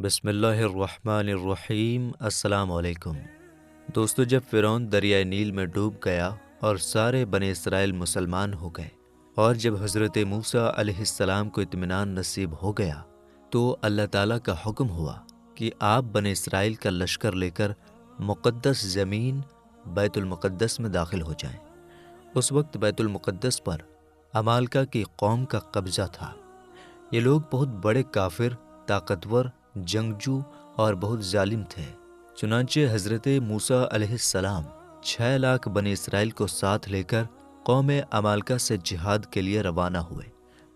بسم اللہ الرحمن الرحیم۔ السلام علیکم دوستو، جب فرعون دریائے نیل میں ڈوب گیا اور سارے بنی اسرائیل مسلمان ہو گئے، اور جب حضرت موسیٰ علیہ السلام کو اطمینان نصیب ہو گیا تو اللہ تعالیٰ کا حکم ہوا کہ آپ بنی اسرائیل کا لشکر لے کر مقدس زمین بیت المقدس میں داخل ہو جائیں۔ اس وقت بیت المقدس پر عمالقہ کی قوم کا قبضہ تھا۔ یہ لوگ بہت بڑے کافر، طاقتور، جنگجو اور بہت ظالم تھے۔ چنانچہ حضرت موسیٰ علیہ السلام 6 لاکھ بنی اسرائیل کو ساتھ لے کر قوم عمالقہ سے جہاد کے لیے روانہ ہوئے،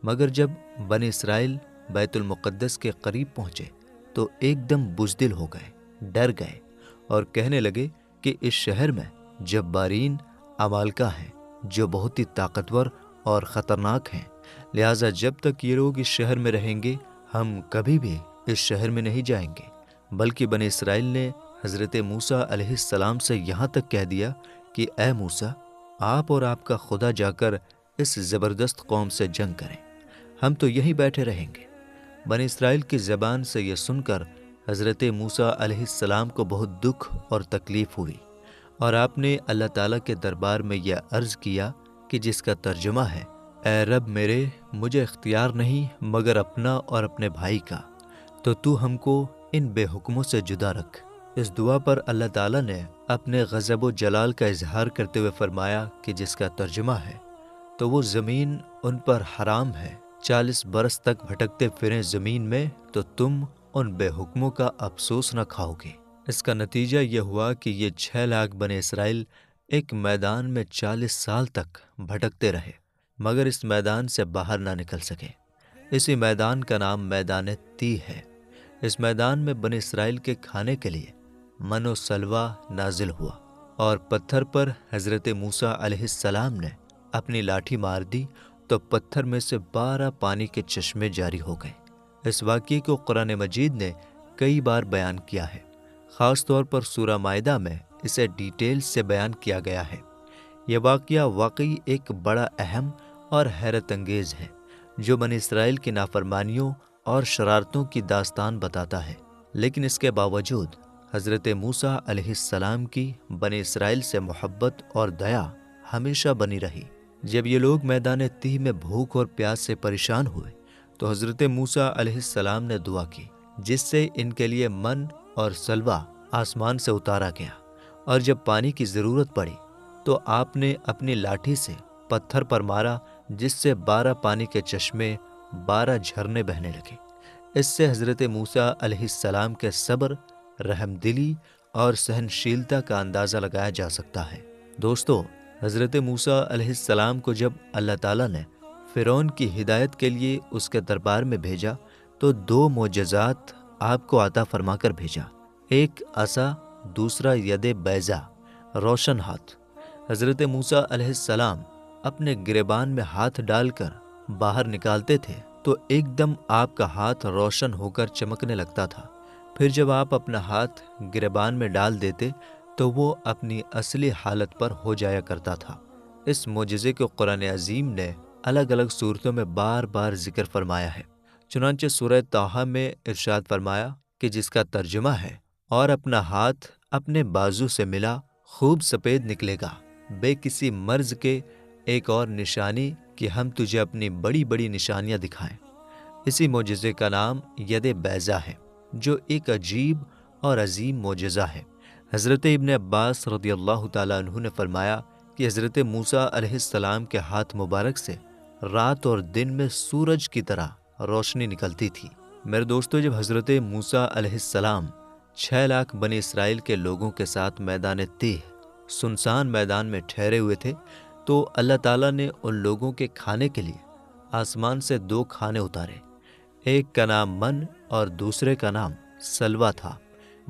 مگر جب بنی اسرائیل بیت المقدس کے قریب پہنچے تو ایک دم بزدل ہو گئے، ڈر گئے اور کہنے لگے کہ اس شہر میں جبارین عمالقہ ہیں جو بہت ہی طاقتور اور خطرناک ہیں، لہٰذا جب تک یہ لوگ اس شہر میں رہیں گے ہم کبھی بھی اس شہر میں نہیں جائیں گے۔ بلکہ بنی اسرائیل نے حضرت موسیٰ علیہ السلام سے یہاں تک کہہ دیا کہ اے موسیٰ، آپ اور آپ کا خدا جا کر اس زبردست قوم سے جنگ کریں، ہم تو یہیں بیٹھے رہیں گے۔ بنی اسرائیل کی زبان سے یہ سن کر حضرت موسیٰ علیہ السلام کو بہت دکھ اور تکلیف ہوئی، اور آپ نے اللہ تعالیٰ کے دربار میں یہ عرض کیا کہ جس کا ترجمہ ہے: اے رب میرے، مجھے اختیار نہیں مگر اپنا اور اپنے بھائی کا، تو ہم کو ان بے حکموں سے جدا رکھ۔ اس دعا پر اللہ تعالیٰ نے اپنے غضب و جلال کا اظہار کرتے ہوئے فرمایا کہ جس کا ترجمہ ہے: تو وہ زمین ان پر حرام ہے، 40 برس تک بھٹکتے پھریں زمین میں تو تم ان بے حکموں کا افسوس نہ کھاؤ گے۔ اس کا نتیجہ یہ ہوا کہ یہ 6 لاکھ بنی اسرائیل ایک میدان میں 40 سال تک بھٹکتے رہے، مگر اس میدان سے باہر نہ نکل سکے۔ اسی میدان کا نام میدان تیہ ہے۔ اس میدان میں بنی اسرائیل کے کھانے کے لیے من و سلوہ نازل ہوا، اور پتھر پر حضرت موسیٰ علیہ السلام نے اپنی لاٹھی مار دی تو پتھر میں سے 12 پانی کے چشمے جاری ہو گئے۔ اس واقعے کو قرآن مجید نے کئی بار بیان کیا ہے، خاص طور پر سورہ مائدہ میں اسے ڈیٹیل سے بیان کیا گیا ہے۔ یہ واقعہ واقعی ایک بڑا اہم اور حیرت انگیز ہے، جو بنی اسرائیل کی نافرمانیوں اور شرارتوں کی داستان بتاتا ہے۔ لیکن اس کے باوجود حضرت موسیٰ علیہ السلام کی بنی اسرائیل سے محبت اور دیا ہمیشہ بنی رہی۔ جب یہ لوگ میدان تیہ میں بھوک اور پیاس سے پریشان ہوئے تو حضرت موسیٰ علیہ السلام نے دعا کی، جس سے ان کے لیے من اور سلوہ آسمان سے اتارا گیا، اور جب پانی کی ضرورت پڑی تو آپ نے اپنی لاٹھی سے پتھر پر مارا، جس سے 12 پانی کے چشمے، 12 جھرنے بہنے لگے۔ اس سے حضرت موسیٰ علیہ السلام کے صبر، رحم دلی اور سہنشیلتا کا اندازہ لگایا جا سکتا ہے۔ دوستو، حضرت موسیٰ علیہ السلام کو جب اللہ تعالیٰ نے فرعون کی ہدایت کے لیے اس کے دربار میں بھیجا تو 2 معجزات آپ کو عطا فرما کر بھیجا، ایک عصا، دوسرا ید بیضا، روشن ہاتھ۔ حضرت موسیٰ علیہ السلام اپنے گریبان میں ہاتھ ڈال کر باہر نکالتے تھے تو ایک دم آپ کا ہاتھ روشن ہو کر چمکنے لگتا تھا۔ پھر جب آپ اپنا ہاتھ گریبان میں ڈال دیتے تو وہ اپنی اصلی حالت پر ہو جایا کرتا تھا۔ اس معجزے کو قرآن عظیم نے الگ الگ صورتوں میں بار بار ذکر فرمایا ہے۔ چنانچہ سورہ طٰہٰ میں ارشاد فرمایا کہ جس کا ترجمہ ہے: اور اپنا ہاتھ اپنے بازو سے ملا، خوب سفید نکلے گا، بے کسی مرض کے، ایک اور نشانی کہ ہم تجھے اپنی بڑی بڑی نشانیاں دکھائیں۔ اسی معجزے کا نام ید بیضا ہے، جو ایک عجیب اور عظیم معجزہ ہے۔ حضرت ابن عباس رضی اللہ تعالیٰ عنہ نے فرمایا کہ حضرت موسیٰ علیہ السلام کے ہاتھ مبارک سے رات اور دن میں سورج کی طرح روشنی نکلتی تھی۔ میرے دوستو، جب حضرت موسیٰ علیہ السلام 6 لاکھ بنی اسرائیل کے لوگوں کے ساتھ میدان تیہ، سنسان میدان میں ٹھہرے ہوئے تھے تو اللہ تعالیٰ نے ان لوگوں کے کھانے کے لیے آسمان سے 2 کھانے اتارے۔ ایک کا نام من اور دوسرے کا نام سلوہ تھا۔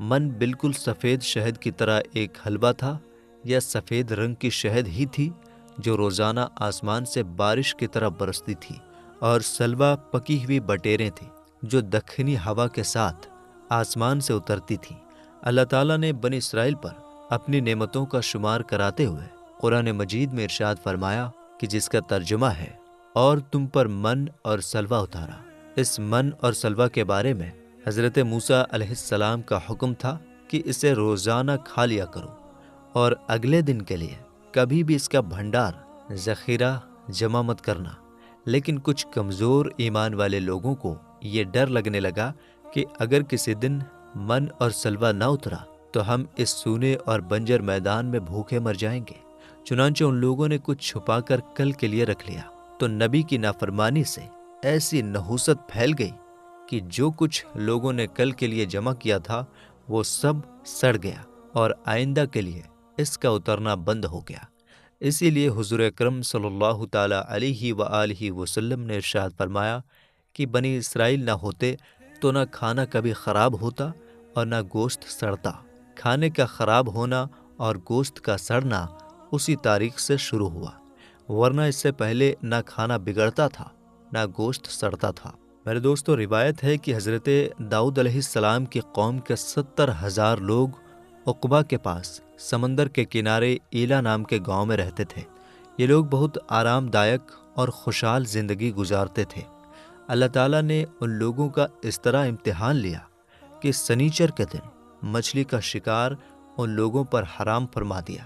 من بالکل سفید شہد کی طرح ایک حلوہ تھا، یا سفید رنگ کی شہد ہی تھی جو روزانہ آسمان سے بارش کی طرح برستی تھی، اور سلوہ پکی ہوئی بٹیریں تھیں جو دکھنی ہوا کے ساتھ آسمان سے اترتی تھیں۔ اللہ تعالیٰ نے بنی اسرائیل پر اپنی نعمتوں کا شمار کراتے ہوئے قرآن مجید میں ارشاد فرمایا کہ جس کا ترجمہ ہے: اور تم پر من اور سلوہ اتارا۔ اس من اور سلوہ کے بارے میں حضرت موسیٰ علیہ السلام کا حکم تھا کہ اسے روزانہ کھا لیا کرو اور اگلے دن کے لیے کبھی بھی اس کا بھنڈار ذخیرہ جمع مت کرنا۔ لیکن کچھ کمزور ایمان والے لوگوں کو یہ ڈر لگنے لگا کہ اگر کسی دن من اور سلوہ نہ اترا تو ہم اس سونے اور بنجر میدان میں بھوکے مر جائیں گے۔ چنانچہ ان لوگوں نے کچھ چھپا کر کل کے لیے رکھ لیا، تو نبی کی نافرمانی سے ایسی نحوست پھیل گئی کہ جو کچھ لوگوں نے کل کے لیے جمع کیا تھا وہ سب سڑ گیا اور آئندہ کے لیے اس کا اترنا بند ہو گیا۔ اسی لیے حضور اکرم صلی اللہ تعالیٰ علیہ وآلہ وسلم نے ارشاد فرمایا کہ بنی اسرائیل نہ ہوتے تو نہ کھانا کبھی خراب ہوتا اور نہ گوشت سڑتا۔ کھانے کا خراب ہونا اور گوشت کا سڑنا اسی تاریخ سے شروع ہوا، ورنہ اس سے پہلے نہ کھانا بگڑتا تھا نہ گوشت سڑتا تھا۔ میرے دوستو، روایت ہے کہ حضرت داؤد علیہ السلام کی قوم کے 70,000 لوگ عقبہ کے پاس سمندر کے کنارے ایلا نام کے گاؤں میں رہتے تھے۔ یہ لوگ بہت آرام دائق اور خوشحال زندگی گزارتے تھے۔ اللہ تعالیٰ نے ان لوگوں کا اس طرح امتحان لیا کہ سنیچر کے دن مچھلی کا شکار ان لوگوں پر حرام فرما دیا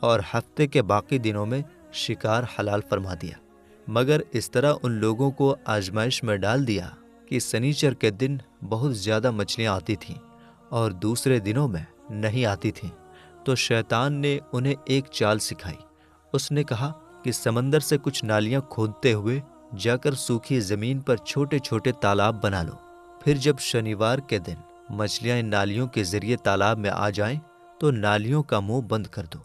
اور ہفتے کے باقی دنوں میں شکار حلال فرما دیا، مگر اس طرح ان لوگوں کو آزمائش میں ڈال دیا کہ سنیچر کے دن بہت زیادہ مچھلیاں آتی تھیں اور دوسرے دنوں میں نہیں آتی تھیں۔ تو شیطان نے انہیں ایک چال سکھائی۔ اس نے کہا کہ سمندر سے کچھ نالیاں کھودتے ہوئے جا کر سوکھی زمین پر چھوٹے چھوٹے تالاب بنا لو، پھر جب شنیوار کے دن مچھلیاں ان نالیوں کے ذریعے تالاب میں آ جائیں تو نالیوں کا منہ بند کر دو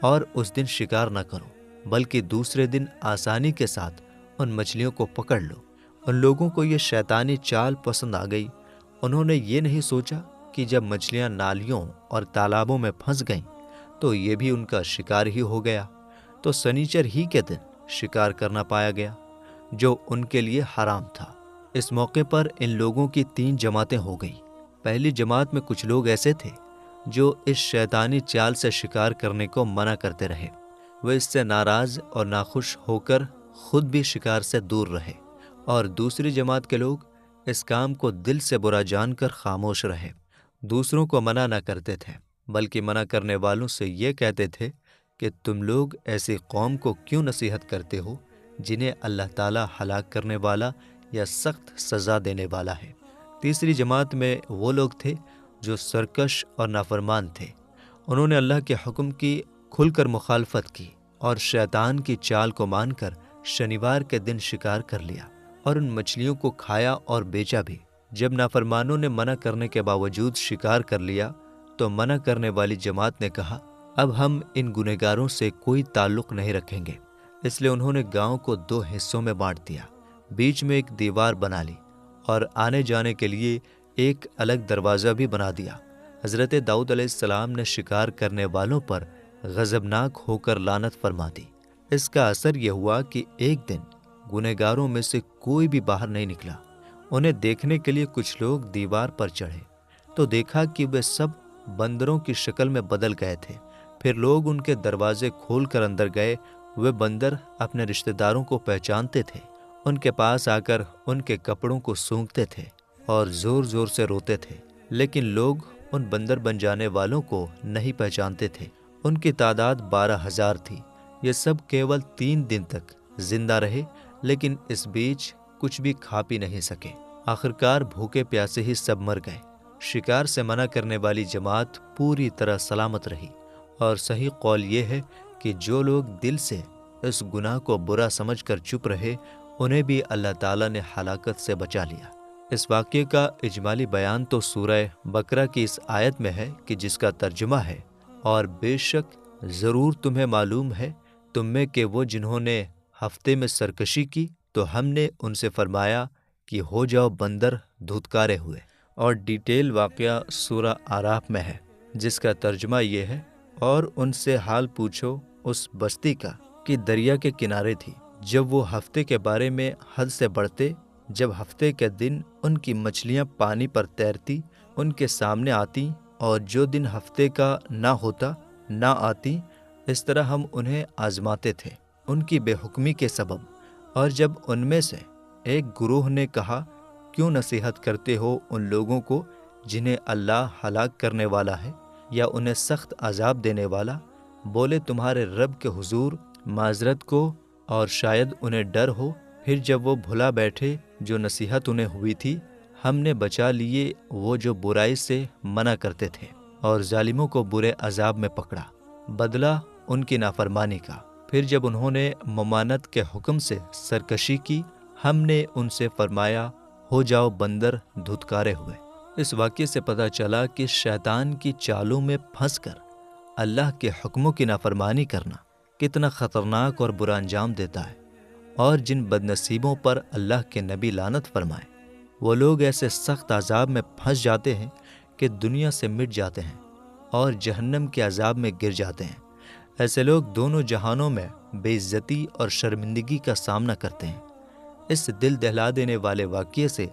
اور اس دن شکار نہ کرو، بلکہ دوسرے دن آسانی کے ساتھ ان مچھلیوں کو پکڑ لو۔ ان لوگوں کو یہ شیطانی چال پسند آ گئی۔ انہوں نے یہ نہیں سوچا کہ جب مچھلیاں نالیوں اور تالابوں میں پھنس گئیں تو یہ بھی ان کا شکار ہی ہو گیا، تو سنیچر ہی کے دن شکار کرنا پایا گیا جو ان کے لیے حرام تھا۔ اس موقع پر ان لوگوں کی 3 جماعتیں ہو گئیں۔ پہلی جماعت میں کچھ لوگ ایسے تھے جو اس شیطانی چال سے شکار کرنے کو منع کرتے رہے، وہ اس سے ناراض اور ناخوش ہو کر خود بھی شکار سے دور رہے، اور دوسری جماعت کے لوگ اس کام کو دل سے برا جان کر خاموش رہے، دوسروں کو منع نہ کرتے تھے، بلکہ منع کرنے والوں سے یہ کہتے تھے کہ تم لوگ ایسی قوم کو کیوں نصیحت کرتے ہو جنہیں اللہ تعالیٰ ہلاک کرنے والا یا سخت سزا دینے والا ہے۔ تیسری جماعت میں وہ لوگ تھے جو سرکش اور نافرمان تھے۔ انہوں نے اللہ کے حکم کی کھل کر مخالفت کی اور شیطان کی چال کو مان کر شنیوار کے دن شکار کر لیا اور ان مچھلیوں کو کھایا اور بیچا بھی۔ جب نافرمانوں نے منع کرنے کے باوجود شکار کر لیا تو منع کرنے والی جماعت نے کہا اب ہم ان گنہگاروں سے کوئی تعلق نہیں رکھیں گے۔ اس لیے انہوں نے گاؤں کو 2 حصوں میں بانٹ دیا، بیچ میں ایک دیوار بنا لی اور آنے جانے کے لیے ایک الگ دروازہ بھی بنا دیا۔ حضرت داؤد علیہ السلام نے شکار کرنے والوں پر غضبناک ہو کر لعنت فرما دی۔ اس کا اثر یہ ہوا کہ ایک دن گنہگاروں میں سے کوئی بھی باہر نہیں نکلا۔ انہیں دیکھنے کے لیے کچھ لوگ دیوار پر چڑھے تو دیکھا کہ وہ سب بندروں کی شکل میں بدل گئے تھے۔ پھر لوگ ان کے دروازے کھول کر اندر گئے۔ وہ بندر اپنے رشتہ داروں کو پہچانتے تھے، ان کے پاس آ کر ان کے کپڑوں کو سونگھتے تھے اور زور زور سے روتے تھے، لیکن لوگ ان بندر بن جانے والوں کو نہیں پہچانتے تھے۔ ان کی تعداد 12,000 تھی۔ یہ سب کیول 3 دن تک زندہ رہے، لیکن اس بیچ کچھ بھی کھا پی نہیں سکے۔ آخرکار بھوکے پیاسے ہی سب مر گئے۔ شکار سے منع کرنے والی جماعت پوری طرح سلامت رہی، اور صحیح قول یہ ہے کہ جو لوگ دل سے اس گناہ کو برا سمجھ کر چپ رہے انہیں بھی اللہ تعالیٰ نے ہلاکت سے بچا لیا۔ اس واقعے کا اجمالی بیان تو سورہ بقرہ کی اس آیت میں ہے کہ جس کا ترجمہ ہے اور بے شک ضرور تمہیں معلوم ہے تم میں کہ وہ جنہوں نے ہفتے میں سرکشی کی تو ہم نے ان سے فرمایا کہ ہو جاؤ بندر دھتکارے ہوئے۔ اور ڈیٹیل واقعہ سورہ اعراف میں ہے جس کا ترجمہ یہ ہے اور ان سے حال پوچھو اس بستی کا کہ دریا کے کنارے تھی، جب وہ ہفتے کے بارے میں حد سے بڑھتے، جب ہفتے کے دن ان کی مچھلیاں پانی پر تیرتی ان کے سامنے آتی اور جو دن ہفتے کا نہ ہوتا نہ آتی، اس طرح ہم انہیں آزماتے تھے ان کی بے حکمی کے سبب۔ اور جب ان میں سے ایک گروہ نے کہا کیوں نصیحت کرتے ہو ان لوگوں کو جنہیں اللہ ہلاک کرنے والا ہے یا انہیں سخت عذاب دینے والا؟ بولے تمہارے رب کے حضور معذرت کو، اور شاید انہیں ڈر ہو۔ پھر جب وہ بھلا بیٹھے جو نصیحت انہیں ہوئی تھی، ہم نے بچا لیے وہ جو برائی سے منع کرتے تھے، اور ظالموں کو برے عذاب میں پکڑا، بدلہ ان کی نافرمانی کا۔ پھر جب انہوں نے ممانت کے حکم سے سرکشی کی، ہم نے ان سے فرمایا ہو جاؤ بندر دھتکارے ہوئے۔ اس واقعے سے پتہ چلا کہ شیطان کی چالوں میں پھنس کر اللہ کے حکموں کی نافرمانی کرنا کتنا خطرناک اور برا انجام دیتا ہے، اور جن بد نصیبوں پر اللہ کے نبی لعنت فرمائے، وہ لوگ ایسے سخت عذاب میں پھنس جاتے ہیں کہ دنیا سے مٹ جاتے ہیں اور جہنم کے عذاب میں گر جاتے ہیں۔ ایسے لوگ دونوں جہانوں میں بے عزتی اور شرمندگی کا سامنا کرتے ہیں۔ اس دل دہلا دینے والے واقعے سے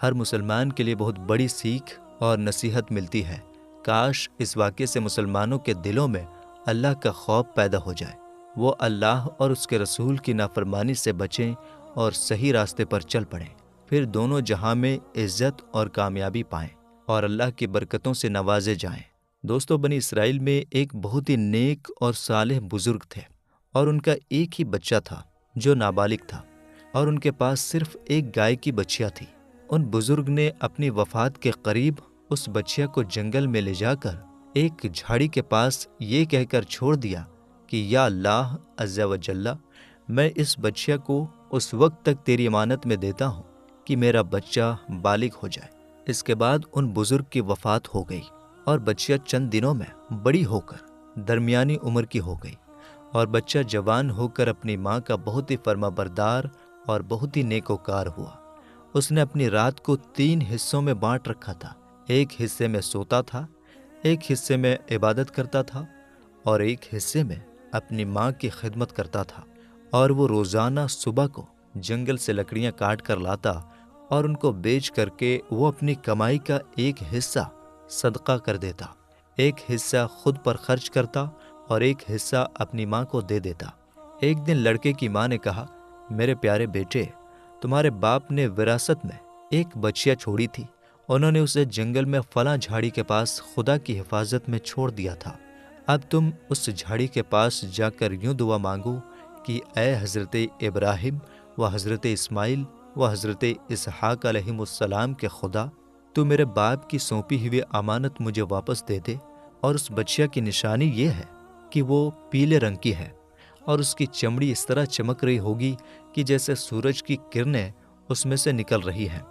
ہر مسلمان کے لیے بہت بڑی سیکھ اور نصیحت ملتی ہے۔ کاش اس واقعے سے مسلمانوں کے دلوں میں اللہ کا خوف پیدا ہو جائے، وہ اللہ اور اس کے رسول کی نافرمانی سے بچیں اور صحیح راستے پر چل پڑیں، پھر دونوں جہاں میں عزت اور کامیابی پائیں اور اللہ کی برکتوں سے نوازے جائیں۔ دوستو، بنی اسرائیل میں ایک بہت ہی نیک اور صالح بزرگ تھے، اور ان کا ایک ہی بچہ تھا جو نابالغ تھا، اور ان کے پاس صرف ایک گائے کی بچیا تھی۔ ان بزرگ نے اپنی وفات کے قریب اس بچیا کو جنگل میں لے جا کر ایک جھاڑی کے پاس یہ کہہ کر چھوڑ دیا کہ یا اللہ عز و جل، میں اس بچیا کو اس وقت تک تیری امانت میں دیتا ہوں کہ میرا بچہ بالغ ہو جائے۔ اس کے بعد ان بزرگ کی وفات ہو گئی، اور بچیا چند دنوں میں بڑی ہو کر درمیانی عمر کی ہو گئی، اور بچہ جوان ہو کر اپنی ماں کا بہت ہی فرما بردار اور بہت ہی نیکوکار ہوا۔ اس نے اپنی رات کو 3 حصوں میں بانٹ رکھا تھا، ایک حصے میں سوتا تھا، ایک حصے میں عبادت کرتا تھا، اور ایک حصے میں اپنی ماں کی خدمت کرتا تھا۔ اور وہ روزانہ صبح کو جنگل سے لکڑیاں کاٹ کر لاتا، اور ان کو بیچ کر کے وہ اپنی کمائی کا ایک حصہ صدقہ کر دیتا، ایک حصہ خود پر خرچ کرتا، اور ایک حصہ اپنی ماں کو دے دیتا۔ ایک دن لڑکے کی ماں نے کہا، میرے پیارے بیٹے، تمہارے باپ نے وراثت میں ایک بچیا چھوڑی تھی، انہوں نے اسے جنگل میں فلاں جھاڑی کے پاس خدا کی حفاظت میں چھوڑ دیا تھا۔ اب تم اس جھاڑی کے پاس جا کر یوں دعا مانگو کہ اے حضرت ابراہیم و حضرت اسماعیل و حضرت اسحاق علیہم السلام کے خدا، تو میرے باپ کی سونپی ہوئی امانت مجھے واپس دے دے، اور اس بچیا کی نشانی یہ ہے کہ وہ پیلے رنگ کی ہے، اور اس کی چمڑی اس طرح چمک رہی ہوگی کہ جیسے سورج کی کرنیں اس میں سے نکل رہی ہیں۔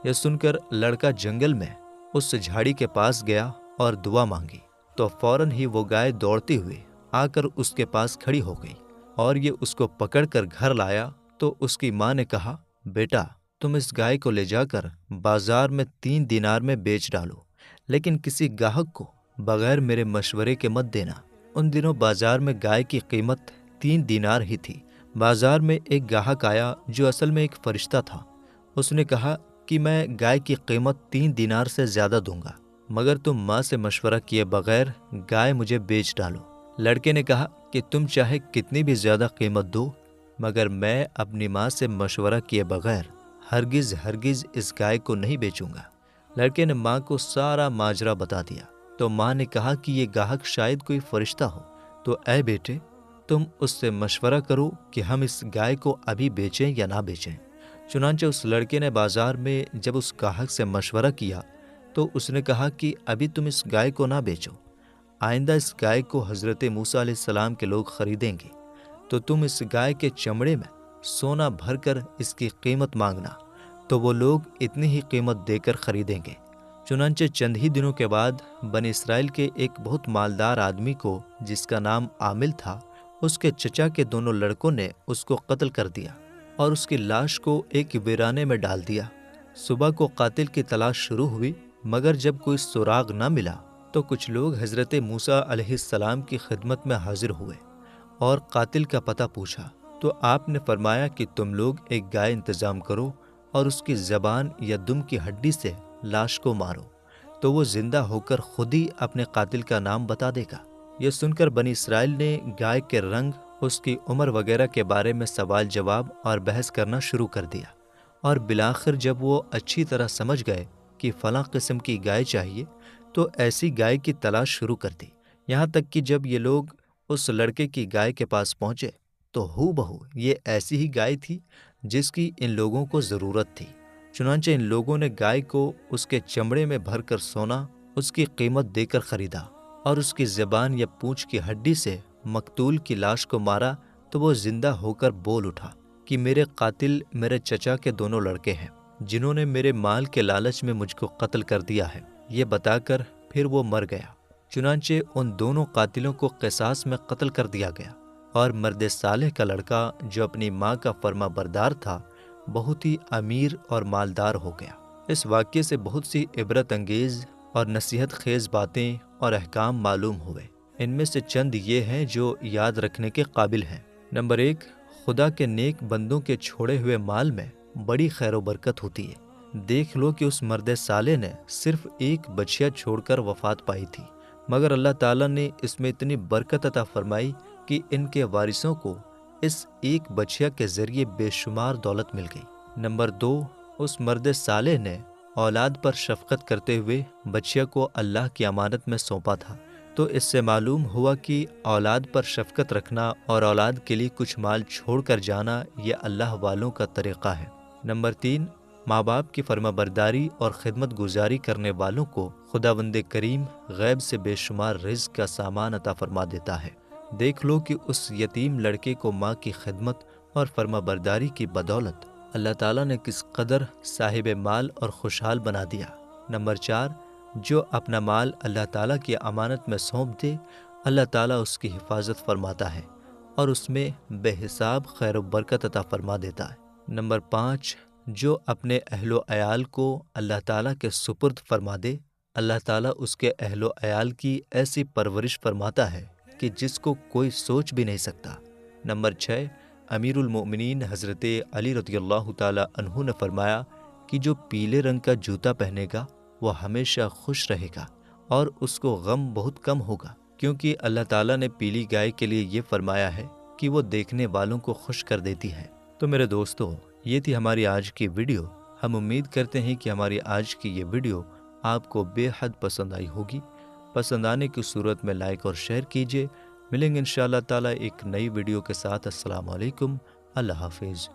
یہ سن کر لڑکا جنگل میں اس جھاڑی کے پاس گیا اور دعا مانگی، تو فوراً ہی وہ گائے دوڑتی ہوئی آ کر اس کے پاس کھڑی ہو گئی، اور یہ اس کو پکڑ کر گھر لایا۔ تو اس کی ماں نے کہا، بیٹا، تم اس گائے کو لے جا کر بازار میں 3 دینار میں بیچ ڈالو، لیکن کسی گاہک کو بغیر میرے مشورے کے مت دینا۔ ان دنوں بازار میں گائے کی قیمت 3 دینار ہی تھی۔ بازار میں ایک گاہک آیا جو اصل میں ایک فرشتہ تھا۔ اس نے کہا کہ میں گائے کی قیمت 3 دینار سے زیادہ دوں گا، مگر تم ماں سے مشورہ کیے بغیر گائے مجھے بیچ ڈالو۔ لڑکے نے کہا کہ تم چاہے کتنی بھی زیادہ قیمت دو، مگر میں اپنی ماں سے مشورہ کیے بغیر ہرگز اس گائے کو نہیں بیچوں گا۔ لڑکے نے ماں کو سارا ماجرا بتا دیا، تو ماں نے کہا کہ یہ گاہک شاید کوئی فرشتہ ہو، تو اے بیٹے، تم اس سے مشورہ کرو کہ ہم اس گائے کو ابھی بیچیں یا نہ بیچیں۔ چنانچہ اس لڑکے نے بازار میں جب اس گاہک سے مشورہ کیا تو اس نے کہا کہ ابھی تم اس گائے کو نہ بیچو، آئندہ اس گائے کو حضرت موسیٰ علیہ السلام کے لوگ خریدیں گے، تو تم اس گائے کے چمڑے میں سونا بھر کر اس کی قیمت مانگنا، تو وہ لوگ اتنی ہی قیمت دے کر خریدیں گے۔ چنانچہ چند ہی دنوں کے بعد بنی اسرائیل کے ایک بہت مالدار آدمی کو، جس کا نام عامل تھا، اس کے چچا کے دونوں لڑکوں نے اس کو قتل کر دیا اور اس کی لاش کو ایک ویرانے میں ڈال دیا۔ صبح کو قاتل کی تلاش شروع ہوئی، مگر جب کوئی سراغ نہ ملا تو کچھ لوگ حضرت موسیٰ علیہ السلام کی خدمت میں حاضر ہوئے اور قاتل کا پتہ پوچھا، تو آپ نے فرمایا کہ تم لوگ ایک گائے انتظام کرو اور اس کی زبان یا دم کی ہڈی سے لاش کو مارو، تو وہ زندہ ہو کر خود ہی اپنے قاتل کا نام بتا دے گا۔ یہ سن کر بنی اسرائیل نے گائے کے رنگ، اس کی عمر وغیرہ کے بارے میں سوال جواب اور بحث کرنا شروع کر دیا، اور بالآخر جب وہ اچھی طرح سمجھ گئے کہ فلاں قسم کی گائے چاہیے تو ایسی گائے کی تلاش شروع کر دی، یہاں تک کہ جب یہ لوگ اس لڑکے کی گائے کے پاس پہنچے تو ہو بہو یہ ایسی ہی گائے تھی جس کی ان لوگوں کو ضرورت تھی۔ چنانچہ ان لوگوں نے گائے کو اس کے چمڑے میں بھر کر سونا اس کی قیمت دے کر خریدا، اور اس کی زبان یا پونچھ کی ہڈی سے مقتول کی لاش کو مارا تو وہ زندہ ہو کر بول اٹھا کہ میرے قاتل میرے چچا کے دونوں لڑکے ہیں جنہوں نے میرے مال کے لالچ میں مجھ کو قتل کر دیا ہے۔ یہ بتا کر پھر وہ مر گیا۔ چنانچہ ان دونوں قاتلوں کو قصاص میں قتل کر دیا گیا، اور مرد صالح کا لڑکا جو اپنی ماں کا فرما بردار تھا بہت ہی امیر اور مالدار ہو گیا۔ اس واقعے سے بہت سی عبرت انگیز اور نصیحت خیز باتیں اور احکام معلوم ہوئے۔ ان میں سے چند یہ ہیں جو یاد رکھنے کے قابل ہیں۔ نمبر 1، خدا کے نیک بندوں کے چھوڑے ہوئے مال میں بڑی خیر و برکت ہوتی ہے۔ دیکھ لو کہ اس مرد صالح نے صرف ایک بچیا چھوڑ کر وفات پائی تھی، مگر اللہ تعالیٰ نے اس میں اتنی برکت عطا فرمائی کہ ان کے وارثوں کو اس ایک بچیا کے ذریعے بے شمار دولت مل گئی۔ نمبر 2، اس مرد صالح نے اولاد پر شفقت کرتے ہوئے بچیا کو اللہ کی امانت میں سونپا تھا، تو اس سے معلوم ہوا کہ اولاد پر شفقت رکھنا اور اولاد کے لیے کچھ مال چھوڑ کر جانا یہ اللہ والوں کا طریقہ ہے۔ نمبر 3، ماں باپ کی فرما برداری اور خدمت گزاری کرنے والوں کو خداوند کریم غیب سے بے شمار رزق کا سامان عطا فرما دیتا ہے۔ دیکھ لو کہ اس یتیم لڑکے کو ماں کی خدمت اور فرما برداری کی بدولت اللہ تعالیٰ نے کس قدر صاحب مال اور خوشحال بنا دیا۔ نمبر 4، جو اپنا مال اللہ تعالیٰ کی امانت میں سونپ دے اللہ تعالیٰ اس کی حفاظت فرماتا ہے اور اس میں بے حساب خیر و برکت عطا فرما دیتا ہے۔ نمبر 5، جو اپنے اہل و عیال کو اللہ تعالیٰ کے سپرد فرما دے اللہ تعالیٰ اس کے اہل و عیال کی ایسی پرورش فرماتا ہے کہ جس کو کوئی سوچ بھی نہیں سکتا۔ نمبر 6، امیر المؤمنین حضرت علی رضی اللہ تعالیٰ عنہ نے فرمایا کہ جو پیلے رنگ کا جوتا پہنے گا وہ ہمیشہ خوش رہے گا اور اس کو غم بہت کم ہوگا، کیونکہ اللہ تعالیٰ نے پیلی گائے کے لیے یہ فرمایا ہے کہ وہ دیکھنے والوں کو خوش کر دیتی ہے۔ تو میرے دوستو، یہ تھی ہماری آج کی ویڈیو۔ ہم امید کرتے ہیں کہ ہماری آج کی یہ ویڈیو آپ کو بے حد پسند آئی ہوگی۔ پسند آنے کی صورت میں لائک اور شیئر کیجیے۔ ملیں گے انشاءاللہ تعالیٰ ایک نئی ویڈیو کے ساتھ۔ السلام علیکم، اللہ حافظ۔